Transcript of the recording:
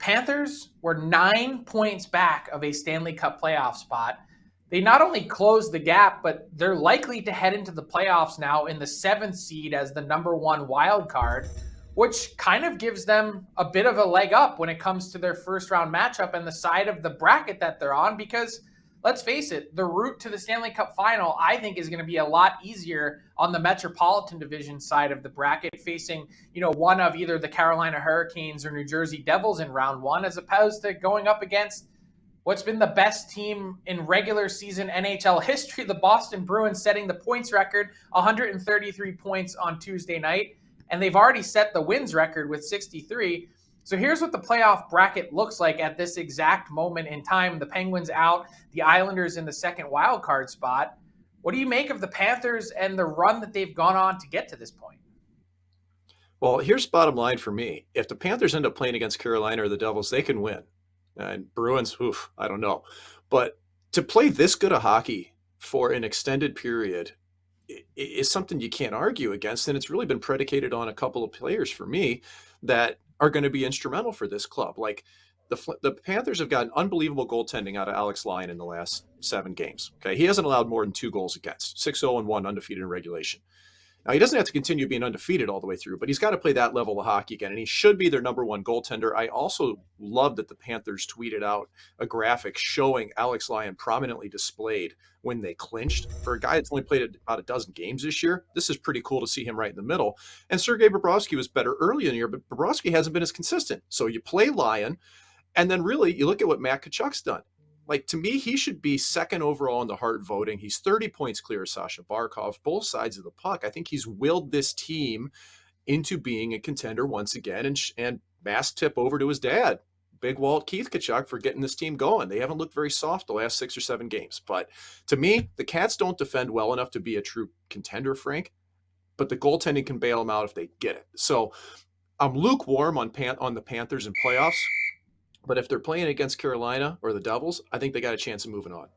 Panthers were 9 points back of a Stanley Cup playoff spot. They not only closed the gap, but they're likely to head into the playoffs now in the 7th seed as the number 1 wild card, which kind of gives them a bit of a leg up when it comes to their first round matchup and the side of the bracket that they're on. Because let's face it, the route to the Stanley Cup final, I think, is going to be a lot easier on the Metropolitan Division side of the bracket, facing, one of either the Carolina Hurricanes or New Jersey Devils in round one, as opposed to going up against what's been the best team in regular season NHL history, the Boston Bruins, setting the points record, 133 points on Tuesday night. And they've already set the wins record with 63. So here's what the playoff bracket looks like at this exact moment in time. The Penguins out, the Islanders in the second wild card spot. What do you make of the Panthers and the run that they've gone on to get to this point? Well, here's bottom line for me. If the Panthers end up playing against Carolina or the Devils, they can win. And Bruins, I don't know. But to play this good a hockey for an extended period is something you can't argue against. And it's really been predicated on a couple of players for me that are going to be instrumental for this club. Like the Panthers have gotten unbelievable goaltending out of Alex Lyon in the last 7 games. Okay. He hasn't allowed more than 2 goals against, 6-0-1 undefeated in regulation. Now, he doesn't have to continue being undefeated all the way through, but he's got to play that level of hockey again, and he should be their number 1 goaltender. I also love that the Panthers tweeted out a graphic showing Alex Lyon prominently displayed when they clinched. For a guy that's only played about a dozen games this year, this is pretty cool to see him right in the middle. And Sergei Bobrovsky was better early in the year, but Bobrovsky hasn't been as consistent. So you play Lyon, and then really you look at what Matt Tkachuk's done. Like, to me, he should be second overall in the Hart voting. He's 30 points clear of Sasha Barkov, both sides of the puck. I think he's willed this team into being a contender once again, and mass tip over to his dad, Big Walt Keith Tkachuk, for getting this team going. They haven't looked very soft the last 6 or 7 games. But to me, the Cats don't defend well enough to be a true contender, Frank, but the goaltending can bail them out if they get it. So I'm lukewarm on the Panthers in playoffs. But if they're playing against Carolina or the Devils, I think they got a chance of moving on.